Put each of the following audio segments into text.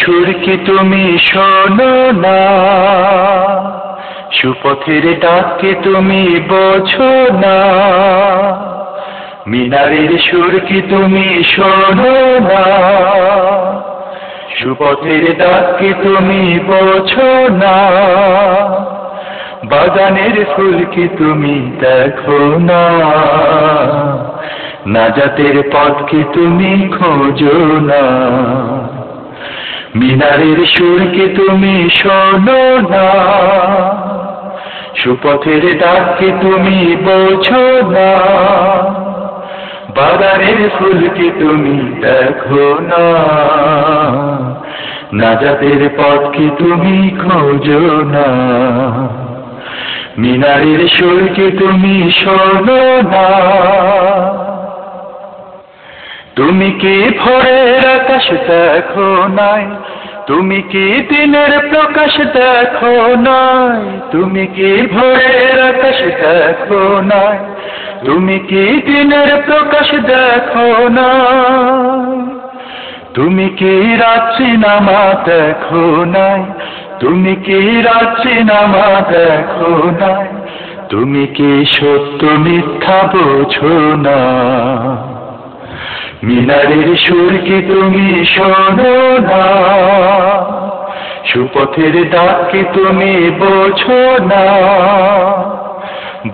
সুর কি তুমি শোনো না, সুপথের ডাক কি তুমি বোঝো না। মিনারের সুর কি তুমি শোনো না, সুপথের ডাক কি তুমি বোঝো না। বাগানের ফুল কি তুমি দেখো না, নাজাতের পথ কি তুমি খোঁজো না। মিনারের সুর কি তুমি শোনো না, সুপথের ডাক কি তুমি বোঝো না। বাগানের ফুল কি তুমি দেখো না, নাজাতের পথ কি তুমি খোঁজো না। মিনারের সুর কি তুমি শোনো না। তুমি কি ভোরের আকাশ দেখো নাই, তুমি কি দিনের প্রকাশ দেখো নাই। তুমি কি ভোরের আকাশ দেখো নাই, তুমি কি দিনের প্রকাশ দেখো নাই। তুমি কি রাত্রি নামা দেখো নাই, তুমি কি রাত্রি নামা দেখো নাই। তুমি কি সত্য মিথ্যা বোঝো না। মিনারের সুর কি তুমি শোনো না, সুপথের ডাক কি তুমি বোঝো না।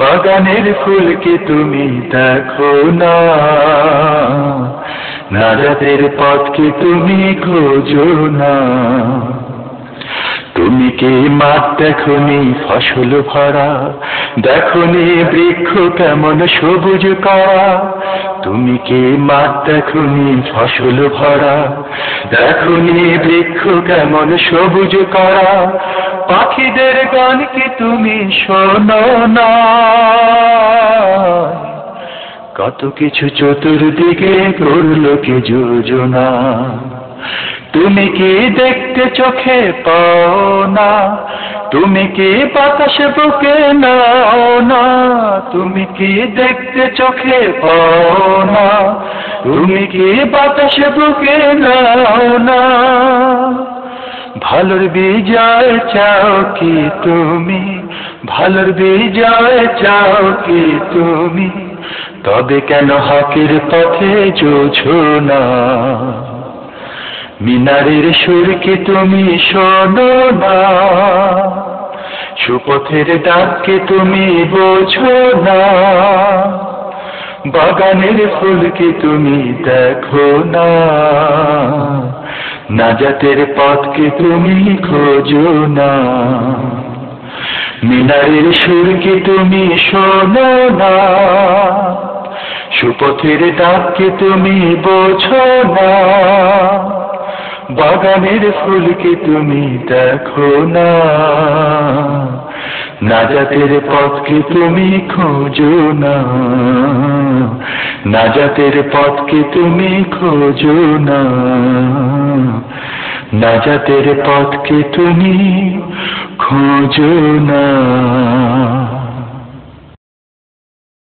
বাগানের ফুল কি তুমি দেখো না, নাজাতের পথ কি তুমি খোঁজো না। তুমি কি মাঠ দেখনি ফসল ভরা, দেখনি বৃক্ষ কেমন সবুজ করা। তুমি কি মাঠ দেখনি ফসল ভরা, দেখনি বৃক্ষ কেমন সবুজ করা। পাখিদের গান কি তুমি শোনো না, কত কিছু চতুর্দিকে করলো কি যোজনা। তুমি কি দেখতে চোখে পাও না, তুমি কি বাতাস বুকে নাও না। তুমি কি দেখতে চোখে পাও না, তুমি কি বাতাস বুকে নাও না। ভালোর বিজয় চাও কি তুমি, ভালোর বিজয় চাও কি তুমি। তবে কেন হকের পথে যোছো না। মিনারের সুর কি তুমি শোনো না, সুপথের ডাক কি তুমি বোঝো না। বাগানের ফুল কি তুমি দেখো না, নাজাতের পথ কি তুমি খোঁজো না। মিনারের সুর কি তুমি শোনো না, সুপথের ডাক কি তুমি বোঝো না। বাগানের ফুল কি তুমি দেখো না, নাজাতের পথ কি তুমি খোঁজো না। নাজাতের পথ কি তুমি খোঁজো না, নাজাতের পথ কি তুমি খোঁজো না।